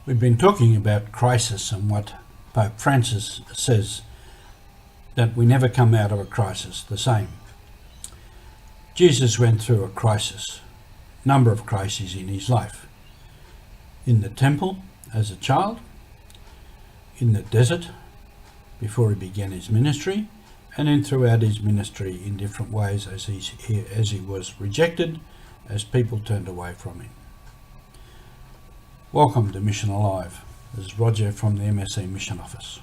We've been talking about crisis and what Pope Francis says, that we never come out of a crisis the same. Jesus went through a crisis, number of crises in his life. In the temple as a child, in the desert before he began his ministry, and then throughout his ministry in different ways as he was rejected, as people turned away from him. Welcome to Mission Alive. This is Roger from the MSC Mission Office.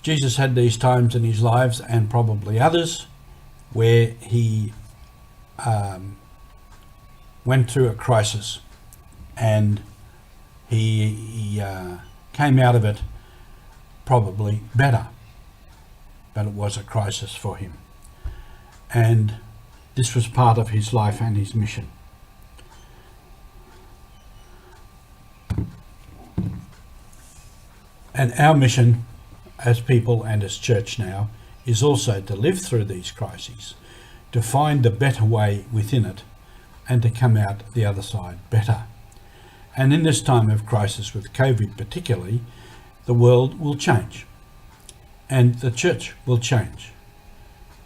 Jesus had these times in his lives, and probably others, where he went through a crisis, and he came out of it probably better, but it was a crisis for him, and this was part of his life and his mission. And our mission as people and as church now is also to live through these crises, to find the better way within it, and to come out the other side better. And in this time of crisis with COVID particularly, the world will change and the church will change.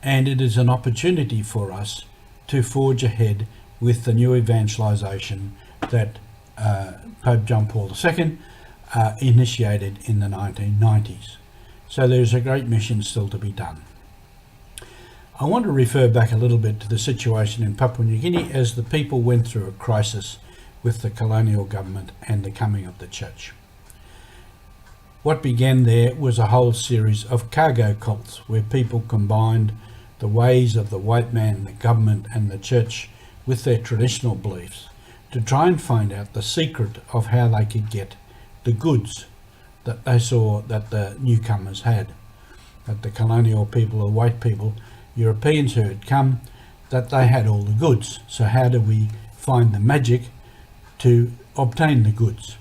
And it is an opportunity for us to forge ahead with the new evangelisation that Pope John Paul II initiated in the 1990s. So there's a great mission still to be done. I want to refer back a little bit to the situation in Papua New Guinea as the people went through a crisis with the colonial government and the coming of the church. What began there was a whole series of cargo cults where people combined the ways of the white man, the government and the church with their traditional beliefs to try and find out the secret of how they could get the goods that they saw that the newcomers had, that the colonial people or white people, Europeans who had come, that they had all the goods. So how do we find the magic to obtain the goods?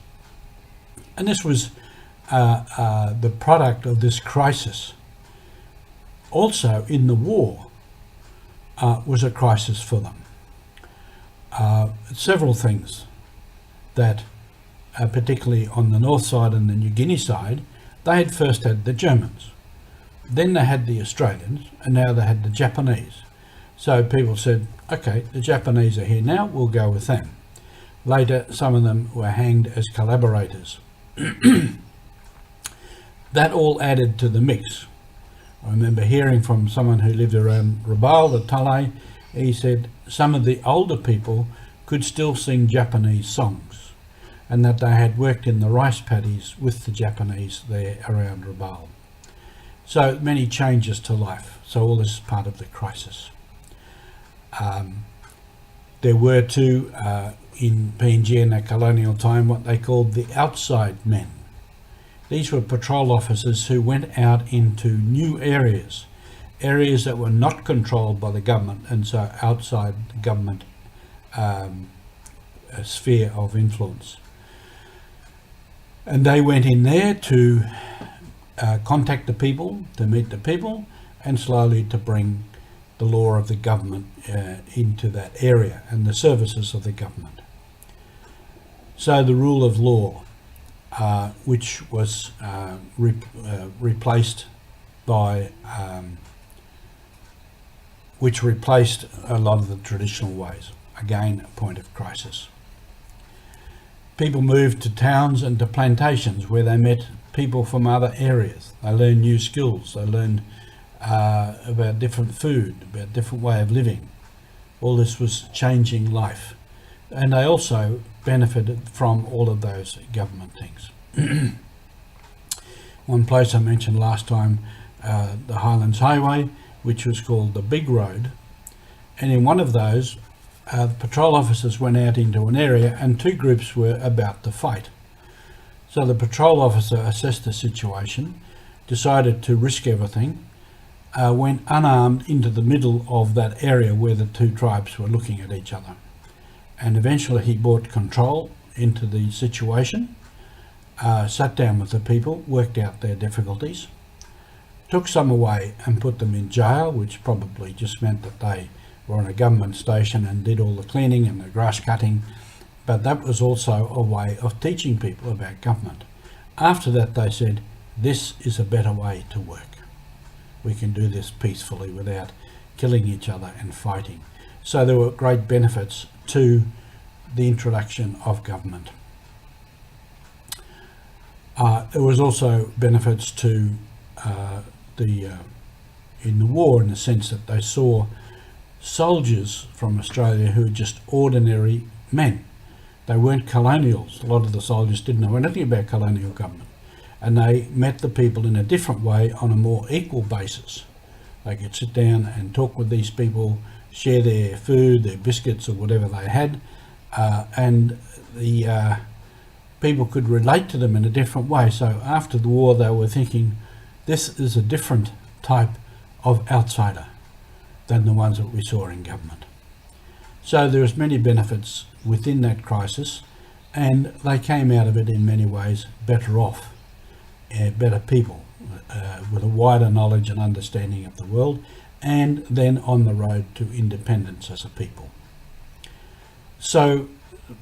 And this was the product of this crisis. Also in the war was a crisis for them. Several things that particularly on the north side and the New Guinea side, they had first had the Germans, then they had the Australians, and now they had the Japanese. So people said, okay, the Japanese are here now, we'll go with them. Later, some of them were hanged as collaborators. That all added to the mix. I remember hearing from someone who lived around Rabaul, the Talay, he said some of the older people could still sing Japanese songs, and that they had worked in the rice paddies with the Japanese there around Rabaul. So many changes to life. So all this is part of the crisis. There were too, in PNG in that colonial time, what they called the outside men. These were patrol officers who went out into new areas that were not controlled by the government, and so outside the government sphere of influence. And they went in there to contact the people, to meet the people, and slowly to bring the law of the government into that area and the services of the government. So the rule of law, which was replaced by, which replaced a lot of the traditional ways. Again, a point of crisis. People moved to towns and to plantations where they met people from other areas. They learned new skills. They learned about different food, about different way of living. All this was changing life. And they also benefited from all of those government things. One place I mentioned last time, the Highlands Highway, which was called the Big Road. And in one of those, the patrol officers went out into an area and two groups were about to fight. So the patrol officer assessed the situation, decided to risk everything, went unarmed into the middle of that area where the two tribes were looking at each other. And eventually he brought control into the situation, sat down with the people, worked out their difficulties, took some away and put them in jail, which probably just meant that they were on a government station and did all the cleaning and the grass cutting, but that was also a way of teaching people about government. After that, they said, this is a better way to work. We can do this peacefully without killing each other and fighting. So there were great benefits to the introduction of government. There was also benefits to in the war, in the sense that they saw soldiers from Australia who were just ordinary men. They weren't colonials. A lot of the soldiers didn't know anything about colonial government, and they met the people in a different way on a more equal basis. They could sit down and talk with these people, share their food, their biscuits or whatever they had, and the people could relate to them in a different way. So after the war, they were thinking, this is a different type of outsider than the ones that we saw in government. So there was many benefits within that crisis, and they came out of it in many ways better off, better people, with a wider knowledge and understanding of the world, and then on the road to independence as a people. So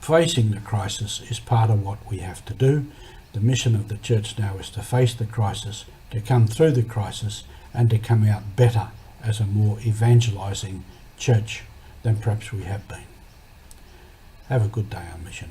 facing the crisis is part of what we have to do. The mission of the church now is to face the crisis, to come through the crisis, and to come out better as a more evangelising church than perhaps we have been. Have a good day on mission.